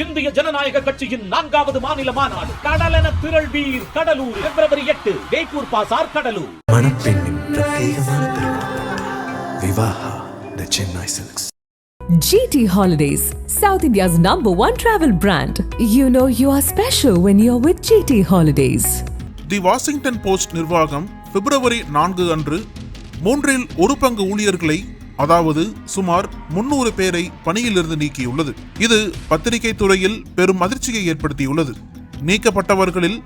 இந்திய ஜனநாயக கட்சியின் 4வது மாநில மாநாடு கடலென திரள்வீர் கடலூர் February 8 வேப்பூர் பாசார் கடலூர். மணப்பெண்ணின் பிரத்யேகமான திருமணம் Vivaha the Chennai silks. GT Holidays, South India's #1 travel brand. You know you are special when you're with GT Holidays. The Washington post நிர்வாகம் February 4 அன்று 1/3 ஊழியர்களை, அதாவது சுமார் 300 பேரை பணியிலிருந்து நீக்கியுள்ளது. இது பத்திரிகை துறையில் பெரும் அதிர்ச்சியை ஏற்படுத்தியுள்ளது. நீக்கப்பட்டவர்களில்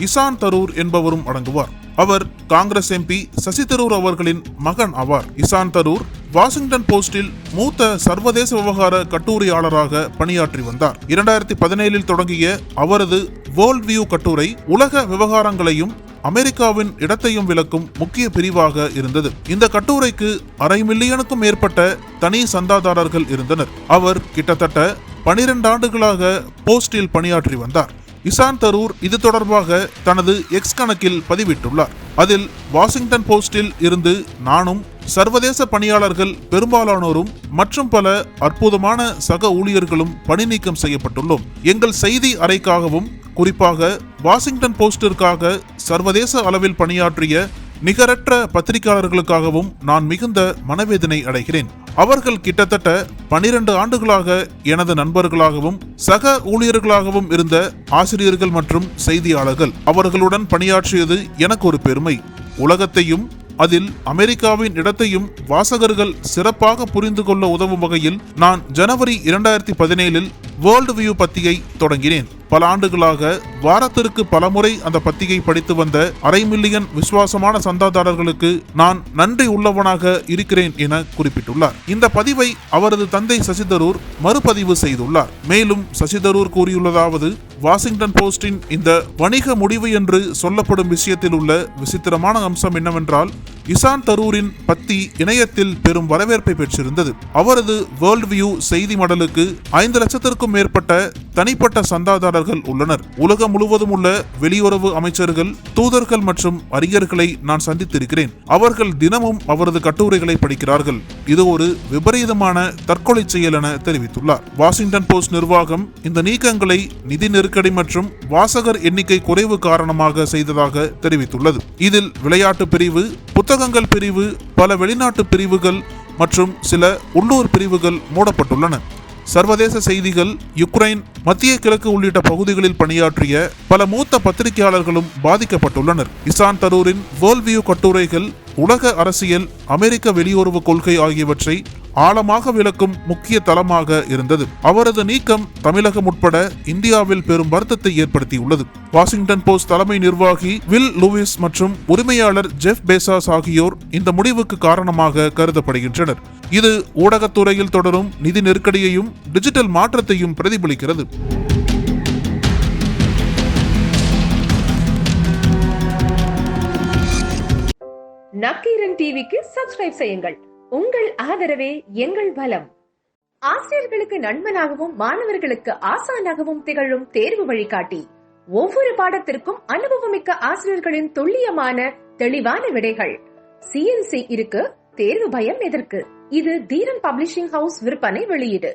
இசான் தரூர் என்பவரும் அடங்குவார். அவர் காங்கிரஸ் MP சசி தரூர் அவர்களின் மகன் ஆவார். இசான் தரூர் வாஷிங்டன் போஸ்டில் மூத்த சர்வதேச விவகார கட்டுரையாளராக பணியாற்றி வந்தார். 2017 தொடங்கிய அவரது வேர்ல்ட் வியூ கட்டுரை உலக விவகாரங்களையும் அமெரிக்காவின் இடத்தையும் விளக்கும் முக்கிய பிரிவாக இருந்தது. இந்த கட்டுரைக்கு 500,000க்கும் மேற்பட்ட தனி சந்தாதாரர்கள் இருந்தனர். அவர் கிட்டத்தட்ட 12 ஆண்டுகளாக போஸ்டில் பணியாற்றி வந்தார். இசான் தரூர் இது தொடர்பாக தனது எக்ஸ் கணக்கில் பதிவிட்டுள்ளார். அதில் வாஷிங்டன் போஸ்டில் இருந்து நானும் சர்வதேச பணியாளர்கள் பெரும்பாலானோரும் மற்றும் பல அற்புதமான சக ஊழியர்களும் பணி நீக்கம் செய்யப்பட்டுள்ளோம். எங்கள் செய்தி அறைக்காகவும் குறிப்பாக வாஷிங்டன் போஸ்டிற்காக சர்வதேச அளவில் பணியாற்றிய நிகரற்ற பத்திரிகையாளர்களுக்காகவும் நான் மிகுந்த மனவேதனை அடைகிறேன். அவர்கள் கிட்டத்தட்ட 12 ஆண்டுகளாக எனது நண்பர்களாகவும் சக ஊழியர்களாகவும் இருந்த ஆசிரியர்கள் மற்றும் செய்தியாளர்கள். அவர்களுடன் பணியாற்றியது எனக்கு ஒரு பெருமை. உலகத்தையும் அதில் அமெரிக்காவின் இடத்தையும் வாசகர்கள் சிறப்பாக புரிந்து கொள்ள உதவும் வகையில் நான் ஜனவரி 2017 வேர்ல்ட் வியூ பத்தியை தொடங்கினேன். பல ஆண்டுகளாக வாரத்திற்கு பலமுறை அந்த பத்திகை படித்து வந்த 500,000 விசுவாசமான சந்தாதாரர்களுக்கு நான் நன்றி உள்ளவனாக இருக்கிறேன் என குறிப்பிட்டுள்ளார். இந்த பதிவை அவரது தந்தை சசி தரூர் மறுபதிவு செய்துள்ளார். மேலும் சசி தரூர் கூறியுள்ளதாவது, வாஷிங்டன் போஸ்டின் இந்த வணிக முடிவு என்று சொல்லப்படும் விஷயத்தில் உள்ள விசித்திரமான அம்சம் என்னவென்றால், இசான் தரூரின் பத்தி இணையத்தில் பெரும் வரவேற்பை பெற்றிருந்தது. அவரது வேர்ல்ட் வியூ செய்தி மடலுக்கு 5 லட்சத்திற்கும் மேற்பட்ட தனிப்பட்ட சந்தாதாரர்கள் உள்ளனர். உலகம் முழுவதும் உள்ள வெளியுறவு அமைச்சர்கள், தூதர்கள் மற்றும் அறிஞர்களை நான் சந்தித்திருக்கிறேன். அவர்கள் தினமும் அவரது கட்டுரைகளை படிக்கிறார்கள். இது ஒரு விபரீதமான தற்கொலை செயல் என தெரிவித்துள்ளார். வாஷிங்டன் போஸ்ட் நிர்வாகம் இந்த நீக்கங்களை நிதி நெருக்கடி மற்றும் வாசகர் எண்ணிக்கை குறைவு காரணமாக செய்ததாக தெரிவித்துள்ளது. இதில் விளையாட்டு பிரிவு, புத்தகங்கள் பிரிவு, பல வெளிநாட்டு பிரிவுகள் மற்றும் சில உள்ளூர் பிரிவுகள் மூடப்பட்டுள்ளன. சர்வதேச செய்திகள், யுக்ரைன், மத்திய கிழக்கு உள்ளிட்ட பகுதிகளில் பணியாற்றிய பல மூத்த பத்திரிகையாளர்களும் பாதிக்கப்பட்டுள்ளனர். இசான் தரூரின் வேர்ல்ட் வியூ கட்டுரைகள் உலக அரசியல், அமெரிக்க வெளியுறவு கொள்கை ஆகியவற்றை ஆழமாக விளக்கும் முக்கிய தளமாக இருந்தது. அவரது நீக்கம் தமிழகம் உட்பட இந்தியாவில் பெரும் வருத்தத்தை ஏற்படுத்தியுள்ளது. வாஷிங்டன் போஸ்ட் தலைமை நிர்வாகி வில் லூயிஸ் மற்றும் உரிமையாளர் ஜெஃப் பேசாஸ் ஆகியோர் இந்த முடிவுக்கு காரணமாக கருதப்படுகின்றனர். இது ஊடகத்துறையில் தொடரும் நிதி நெருக்கடியையும் டிஜிட்டல் மாற்றத்தையும் பிரதிபலிக்கிறது. நக்கீரன் டிவிக்கு சப்ஸ்கிரைப் செய்யுங்கள். உங்கள் ஆதரவே எங்கள் பலம். ஆசிரியர்களுக்கு நண்பனாகவும் மாணவர்களுக்கு ஆசானாகவும் திகழும் தேர்வு வழிகாட்டி. ஒவ்வொரு பாடத்திற்கும் அனுபவமிக்க ஆசிரியர்களின் துல்லியமான தெளிவான விடைகள். CNC இருக்கு, தேர்வு பயம் எதற்கு? இது தீரன் பப்ளிஷிங் ஹவுஸ் விற்பனை வெளியீடு.